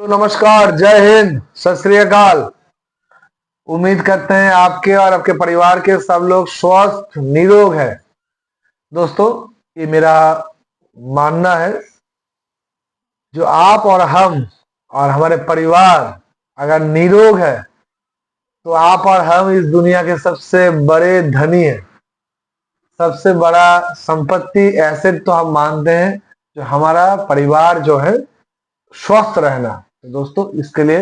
तो नमस्कार, जय हिंद, सत श्री अकाल। उम्मीद करते हैं आपके और आपके परिवार के सब लोग स्वस्थ निरोग है। दोस्तों, ये मेरा मानना है, जो आप और हम और हमारे परिवार अगर निरोग है तो आप और हम इस दुनिया के सबसे बड़े धनी हैं। सबसे बड़ा संपत्ति एसेट तो हम मानते हैं जो हमारा परिवार जो है स्वस्थ रहना। तो दोस्तों, इसके लिए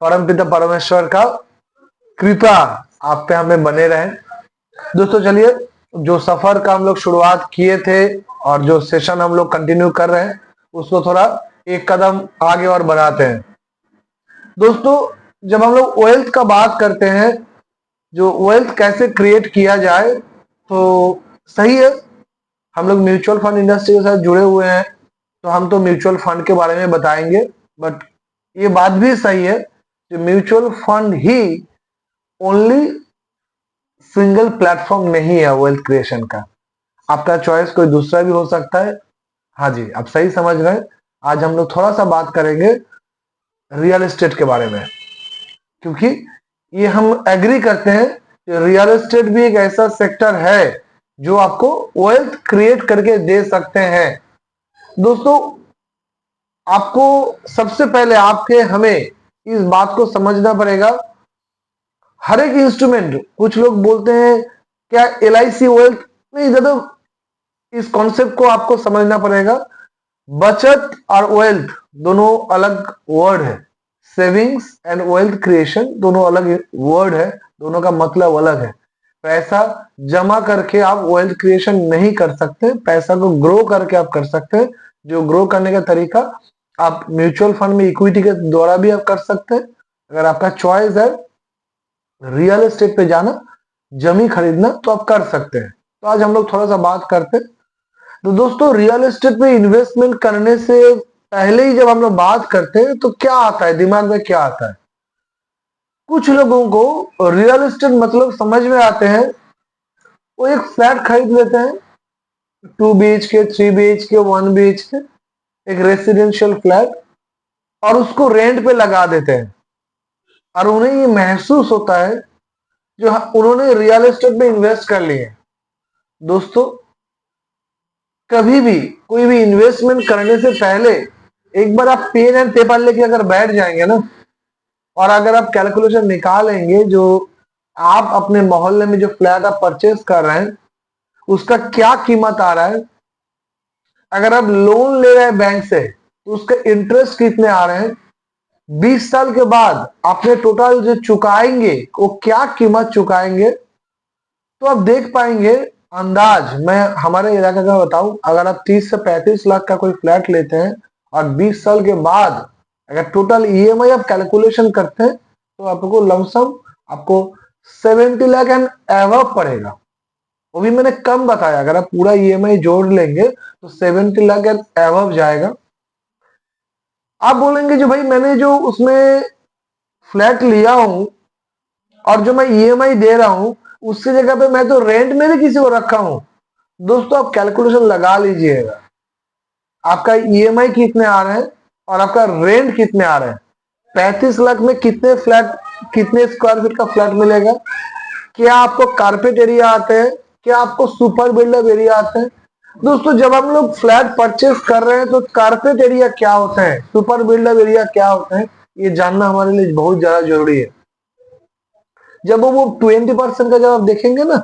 परमपिता परमेश्वर का कृपा आप पे हमें बने रहे। दोस्तों चलिए, जो सफर का हम लोग शुरुआत किए थे और जो सेशन हम लोग कंटिन्यू कर रहे हैं उसको थोड़ा एक कदम आगे और बढ़ाते हैं। दोस्तों, जब हम लोग वेल्थ का बात करते हैं, जो वेल्थ कैसे क्रिएट किया जाए, तो सही है, हम लोग म्यूचुअल फंड इंडस्ट्री के साथ जुड़े हुए हैं तो हम तो म्यूचुअल फंड के बारे में बताएंगे। बट ये बात भी सही है कि म्यूचुअल फंड ही ओनली सिंगल प्लेटफॉर्म नहीं है वेल्थ क्रिएशन का। आपका चॉइस कोई दूसरा भी हो सकता है। हाँ जी, आप सही समझ रहे हैं। आज हम लोग थोड़ा सा बात करेंगे रियल एस्टेट के बारे में, क्योंकि ये हम एग्री करते हैं कि रियल एस्टेट भी एक ऐसा सेक्टर है जो आपको वेल्थ क्रिएट करके दे सकते हैं। दोस्तों, आपको सबसे पहले आपके हमें इस बात को समझना पड़ेगा, हर एक इंस्ट्रूमेंट, कुछ लोग बोलते हैं क्या LIC वेल्थ नहीं, ज्यादा इस कॉन्सेप्ट को आपको समझना पड़ेगा। बचत और वेल्थ दोनों अलग वर्ड है। सेविंग्स एंड वेल्थ क्रिएशन दोनों अलग वर्ड है, दोनों का मतलब अलग है। पैसा जमा करके आप वेल्थ क्रिएशन नहीं कर सकते, पैसा को ग्रो करके आप कर सकते हैं। जो ग्रो करने का तरीका आप म्यूचुअल फंड में इक्विटी के द्वारा भी आप कर सकते हैं। अगर आपका चॉइस है रियल एस्टेट पे जाना, जमीन खरीदना, तो आप कर सकते हैं। तो आज हम लोग थोड़ा सा बात करते हैं। तो दोस्तों, रियल एस्टेट में इन्वेस्टमेंट करने से पहले ही जब हम लोग बात करते हैं तो क्या आता है दिमाग में, क्या आता है? कुछ लोगों को रियल एस्टेट मतलब समझ में आते हैं, वो एक फ्लैट खरीद लेते हैं, 2 BHK, 3 BHK, 1 BHK, एक रेसिडेंशियल फ्लैट, और उसको रेंट पे लगा देते हैं। और उन्हें ये महसूस होता है जो उन्होंने रियल एस्टेट में इन्वेस्ट कर लिए। दोस्तों, कभी भी कोई भी इन्वेस्टमेंट करने से पहले एक बार आप पेन एंड पेपर लेके अगर बैठ जाएंगे ना, और अगर आप कैलकुलेशन निकालेंगे जो आप अपने मोहल्ले में जो फ्लैट आप परचेस कर रहे हैं उसका क्या कीमत आ रहा है, अगर आप लोन ले रहे हैं बैंक से तो उसके इंटरेस्ट कितने आ रहे हैं, 20 साल के बाद आपने टोटल जो चुकाएंगे वो क्या कीमत चुकाएंगे, तो आप देख पाएंगे। अंदाज मैं हमारे इलाके का बताऊं, अगर आप 30 से 35 लाख का कोई फ्लैट लेते हैं और 20 साल के बाद अगर टोटल EMI आप कैलकुलेशन करते हैं तो आपको लमसम आपको 70 लाख एंड एवब पड़ेगा। वो भी मैंने कम बताया, अगर आप पूरा EMI जोड़ लेंगे तो 70 लाख एंड एवब जाएगा। आप बोलेंगे जो भाई मैंने जो उसमें फ्लैट लिया हूं और जो मैं EMI दे रहा हूं उसकी जगह पे मैं तो रेंट में भी किसी को रखा हूं। दोस्तों, आप कैलकुलेशन लगा लीजिएगा, आपका EMI कितने आ रहे हैं और आपका रेंट कितने आ रहे हैं। 35 लाख में कितने फ्लैट, कितने स्क्वायर फीट का फ्लैट मिलेगा? क्या आपको कारपेट एरिया आते हैं? क्या आपको सुपर बिल्डअप एरिया आते हैं? दोस्तों, जब हम लोग फ्लैट परचेस कर रहे हैं तो कारपेट एरिया क्या होते हैं, सुपर बिल्डअप एरिया क्या होते हैं, ये जानना हमारे लिए बहुत ज्यादा जरूरी है। जब वो 20% का जब आप देखेंगे ना,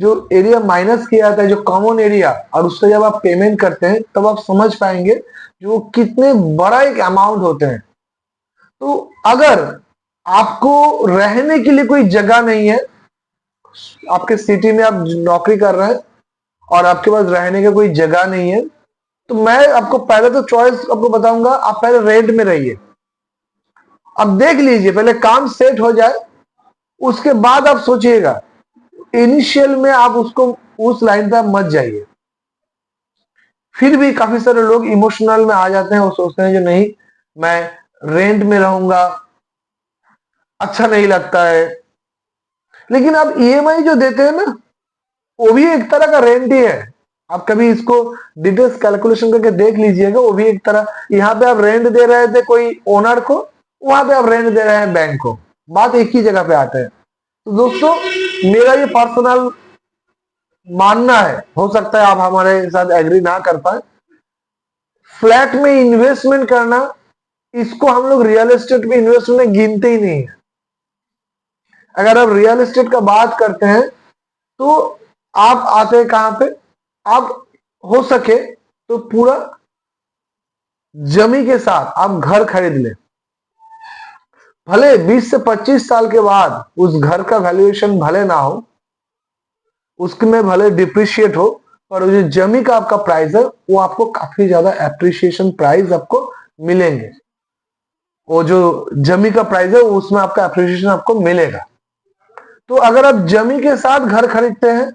जो एरिया माइनस किया जाता है, जो कॉमन एरिया, और उससे जब आप पेमेंट करते हैं तब आप समझ पाएंगे जो कितने बड़ा एक अमाउंट होते हैं। तो अगर आपको रहने के लिए कोई जगह नहीं है, आपके सिटी में आप नौकरी कर रहे हैं और आपके पास रहने का कोई जगह नहीं है, तो मैं आपको पहले तो चॉइस आपको बताऊंगा, आप पहले रेंट में रहिए। अब देख लीजिए, पहले काम सेट हो जाए उसके बाद आप सोचिएगा। इनिशियल में आप उसको उस लाइन पे मत जाइए। फिर भी काफी सारे लोग इमोशनल में आ जाते हैं, वो सोचते हैं जो नहीं, मैं रेंट में रहूंगा, अच्छा नहीं लगता है। लेकिन आप EMI जो देते हैं ना, वो भी एक तरह का रेंट ही है। आप कभी इसको डिटेल्स कैलकुलेशन करके देख लीजिएगा। वो भी एक तरह, यहाँ पे आप रेंट दे रहे थे कोई ओनर को, वहां पे आप रेंट दे रहे हैं बैंक को, बात एक ही जगह पे आते हैं। तो दोस्तों मेरा ये पर्सनल मानना है, हो सकता है आप हमारे साथ एग्री ना कर पाए, फ्लैट में इन्वेस्टमेंट करना, इसको हम लोग रियल एस्टेट में इन्वेस्टमेंट में गिनते ही नहीं है। अगर आप रियल एस्टेट का बात करते हैं तो आप आते हैं कहां पे, आप हो सके तो पूरा जमी के साथ आप घर खरीद ले, भले 20 से 25 साल के बाद उस घर का वैल्यूएशन भले ना हो, उसमें भले डिप्रिशिएट हो, पर जो जमी का आपका प्राइस है वो आपको काफी ज्यादा एप्रिसिएशन प्राइस आपको मिलेंगे। वो जो जमी का प्राइस है उसमें आपका एप्रिसिएशन आपको मिलेगा। तो अगर आप जमी के साथ घर खरीदते हैं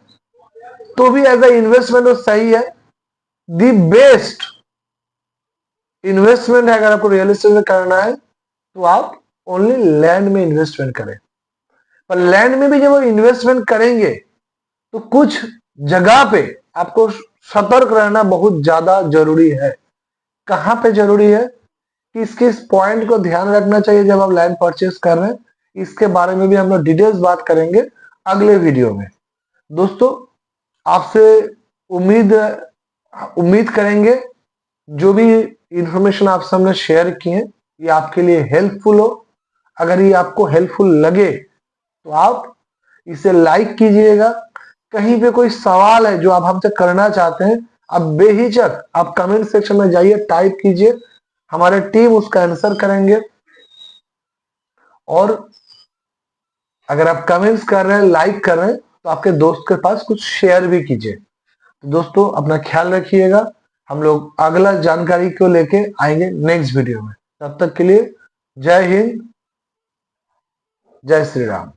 तो भी एज ए इन्वेस्टमेंट वो सही है। दी बेस्ट इन्वेस्टमेंट है, अगर आपको रियल एस्टेट में करना है तो आप ओनली लैंड में इन्वेस्टमेंट करें। पर लैंड में भी जब आप इन्वेस्टमेंट करेंगे तो कुछ जगह पे आपको सतर्क रहना बहुत ज्यादा जरूरी है। कहां पे जरूरी है, किस किस पॉइंट को ध्यान रखना चाहिए जब आप लैंड परचेस कर रहे हैं, इसके बारे में भी हम लोग डिटेल्स बात करेंगे अगले वीडियो में। दोस्तों आपसे उम्मीद करेंगे जो भी इंफॉर्मेशन आपसे हमने शेयर किए ये आपके लिए हेल्पफुल हो। अगर ये आपको हेल्पफुल लगे तो आप इसे लाइक कीजिएगा। कहीं पे कोई सवाल है जो आप हमसे करना चाहते हैं, आप बेहिचक आप कमेंट सेक्शन में जाइए, टाइप कीजिए, हमारे टीम उसका आंसर करेंगे। और अगर आप कमेंट्स कर रहे हैं, लाइक कर रहे हैं, तो आपके दोस्त के पास कुछ शेयर भी कीजिए। तो दोस्तों अपना ख्याल रखिएगा, हम लोग अगला जानकारी को लेके आएंगे नेक्स्ट वीडियो में। तब तक के लिए जय हिंद, जय श्री राम।